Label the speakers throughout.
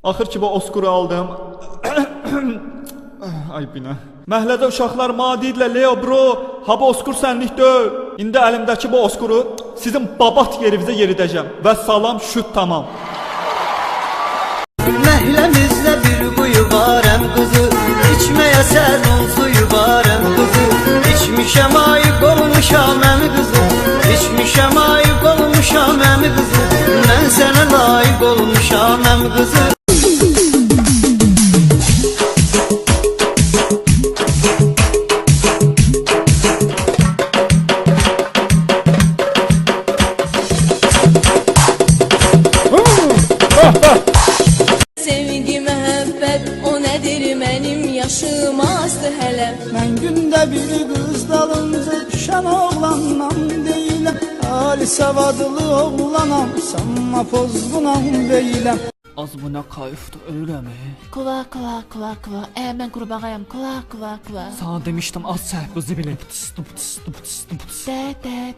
Speaker 1: Axır ki bu Oskuru aldım. Ay binə. Məhəllədə uşaqlar mənə deyirlər, Leo bro, ha bu Oskur sənlik deyil. İndi əlimdəki bu Oskuru sizin babat yerinizə yeridəcəm. Və salam, şut tamam.
Speaker 2: Məhəlləmizdə bir quyu var əm qızı, içməyə sərun suyu var əm qızı. İçmişəm ayıq olmuşam əm qızı, içmişəm ayıq olmuşam əm qızı. Mən sənə layık olmuşam əm qızı.
Speaker 3: Sevgi, məhəbbət, o nədir mənim yaşım azdı hələ.
Speaker 4: Mən gündə biri qız dalınca düşən oğlanam deyiləm. Ali savadlı oğlanam, sanma pozğunam deyiləm.
Speaker 1: Az bu nə kayıfdır, ölürəm.
Speaker 5: Kula kula kula kula. Mən qurbağayam. Kula kula kula.
Speaker 1: Sana demişdim az səhv bu zibili.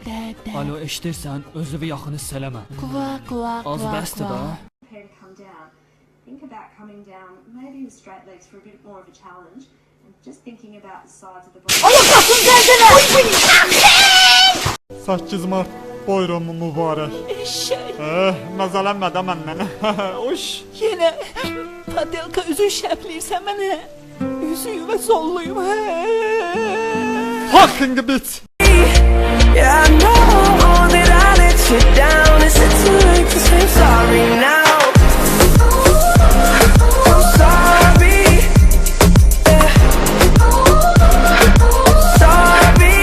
Speaker 5: De.
Speaker 1: Alo, eşidirsən, özünü yaxın hiss eləmə.
Speaker 5: Kula kula kula.
Speaker 1: Az bəsdir da.
Speaker 6: Prepare to come down. Think about coming down, maybe with straight legs for a bit more of a challenge, and just thinking about the sides of the body.
Speaker 1: 8 Mart bayramı mübarək. Məzələnmə də məndən. Oş.
Speaker 5: Yenə Padelka üzün şəpləyirsən mənə. Üzüyü və zolluyum.
Speaker 1: Fucking bitch.
Speaker 2: Yeah, I know that I let you down. Is it too late to say sorry now? I'm sorry. Yeah. Sorry.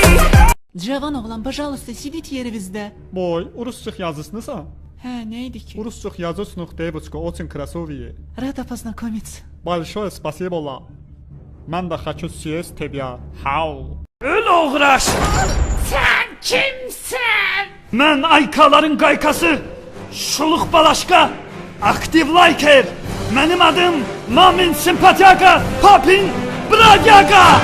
Speaker 5: Cavan oğlan, пожалуйста, сидите yerimizdə.
Speaker 1: Boy, Rusçıq yazısınızsa?
Speaker 5: Hə, nə idi ki?
Speaker 1: Rusçıq yazısınıq deybçko, очень красивые.
Speaker 5: Rada познакомиться.
Speaker 1: Большое спасибо. Mən də хочу съесть тебя. How?
Speaker 7: Öl uğraş! Sen kimsin? Mən aykaların qaykası, şuluq balaşqa, aktiv liker. Mənim adım Mamin Simpatyaga, Papin Bradyaga.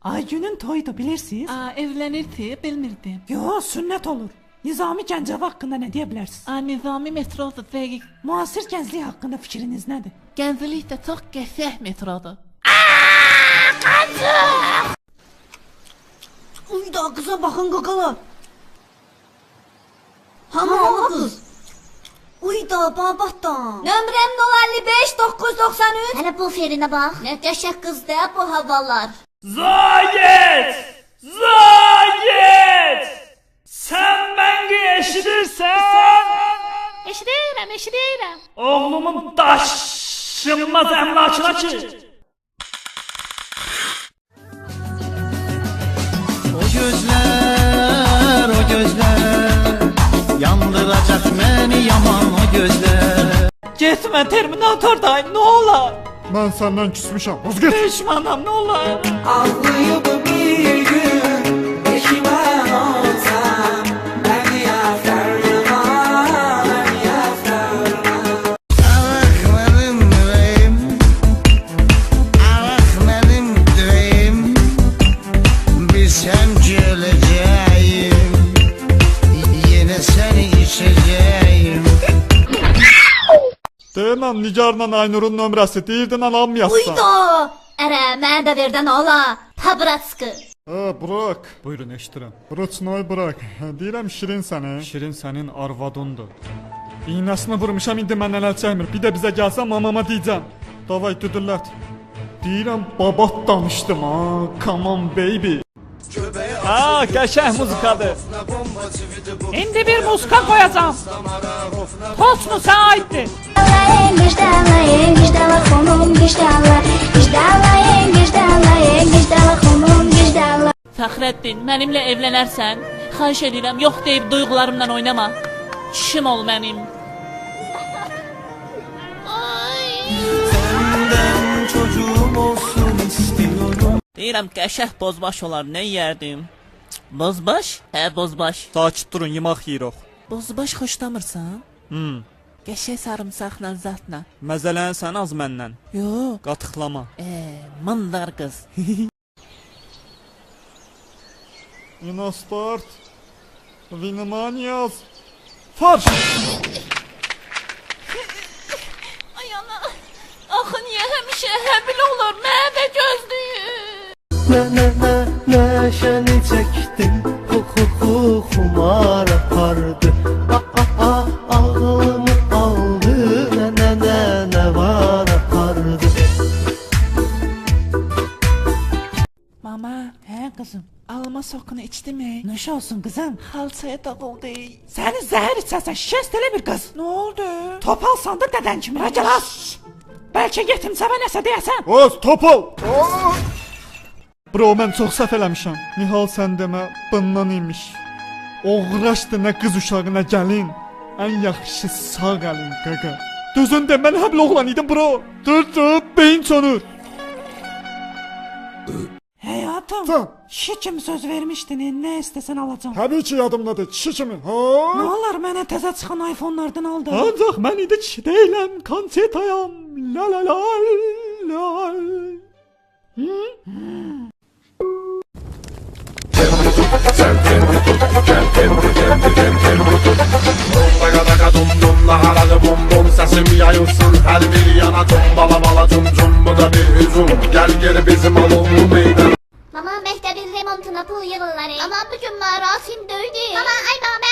Speaker 4: Aygün'ün toydu bilirsiniz.
Speaker 5: Evlənirdi, bilmirdim.
Speaker 4: Yo, sünnet olur. Nizami Gəncəvi haqqında nə deyə bilərsiniz?
Speaker 5: Nizami metrodur, dəqiq.
Speaker 4: Müasir gənclik haqqında fikriniz nədir?
Speaker 5: Gənclik də çox qəşəng metrodur.
Speaker 8: Uyda kıza bakın qaqalar. Hamalı kız. Uyda babatdan.
Speaker 3: Nömrəm 055 993.
Speaker 8: Hele bu ferine bak.
Speaker 3: Nə qəşəng qızdır bu havalar.
Speaker 7: Zayet! Zayet! Sen beni eşidirsen,
Speaker 5: Eşidirəm.
Speaker 7: oğlumun daşınmaz emlakına ki.
Speaker 2: O gözler yandıracak beni yaman o gözler.
Speaker 5: Getmə, Terminatordayım, nə olar?
Speaker 1: Mən səndən küsmüşəm. Vazgeç.
Speaker 5: Düşmanam, nə olar?
Speaker 2: Ağlayıp bir gün peşiman olsam beni yakarma, beni yakarma. Ah benim yüreğim, ah benim yüreğim. Bilsem ki öleceğim, yine seni içeceğim.
Speaker 1: Deyirəm Nigarla Aynurun nömrəsi, deyirdin alamıyasın.
Speaker 3: Uyda. Ərə, mən də verdən ola. Tabratskı.
Speaker 1: Bırak. Buyurun, eşidirəm. Bıraçnoy bırak. Deyirəm Şirin səni. Şirin sənin arvadındır. İynəsini vurmuşam, indi məndən əl çəkmir. Bir də bizə gəlsən mamama deyəcəm. Davay düdürlət. Deyirəm babat danışdım ha. Come on baby. Ha, qəşəng muzikadır.
Speaker 4: İndi bir muska koyacağım. Toz mu sana aittir?
Speaker 5: Fəxrəddin, mənimlə evlənərsən? Xahiş edirəm, yox deyib duyğularımla oynama. Kişim ol mənim.
Speaker 2: Senden çocuğum olsun istiyorum.
Speaker 5: Deyirəm, qəşəh bozbaş olar, nə yeyərdim? Bozbaş? Hə, bozbaş.
Speaker 1: Sakit durun, yemək yeyirik.
Speaker 5: Bozbaş xoşlamırsan? Qəşəh sarımsaqla zatla.
Speaker 1: Məzələnsən az məndən.
Speaker 5: Yox.
Speaker 1: Qatıqlama.
Speaker 5: Mındar qız.
Speaker 1: Inostart. Внимание. Фарш!
Speaker 5: Həmil olur, mənə gözlüyüm.
Speaker 2: Neşəni çəkdim, xumar apardı. Ağlımı aldı, nə var apardı.
Speaker 5: Mama, hə qızım, alma sokunu içdi mi?
Speaker 8: Nuş olsun kızım.
Speaker 5: Xalçaya dağıldı.
Speaker 8: Səni zəhər içəsən şişəstələ bir qız.
Speaker 5: Nə oldu?
Speaker 8: Topal sandı dədən kimi. Rəcalas. Bəlkə yetimsəvə nəsə deyəsən.
Speaker 1: Oz topal. Bro mən çox səhv eləmişəm. Nihal sən demə bundan imiş. Oğraşdı nə qız uşağı nə gəlin. Ən yaxşı sağ əlin qaqa. Düzün de mən həbl oğlan idim bro. Dur beyin çonur.
Speaker 8: Həyatım.
Speaker 1: Sən.
Speaker 8: Şi kimi söz vermişdin, nə istəsən alacağam.
Speaker 1: Təbii ki yadımdadır kişi kimi.
Speaker 8: Nə
Speaker 1: Ha?
Speaker 8: olar mənə təzə çıxan iPhone-lardan aldı.
Speaker 1: Ancaq mən idi kişi deyiləm, konsetayam. La la la la.
Speaker 9: Daga daga dum dum laharalı bum bum sesim yayılsın her bir yana bala bala cum cum bu da bir hücum gel geri bizim alovlu meydan.
Speaker 3: Mama, məktəbin remontuna pul yığırlar. Ama bugün mərasim döydü. Mama, ay mama,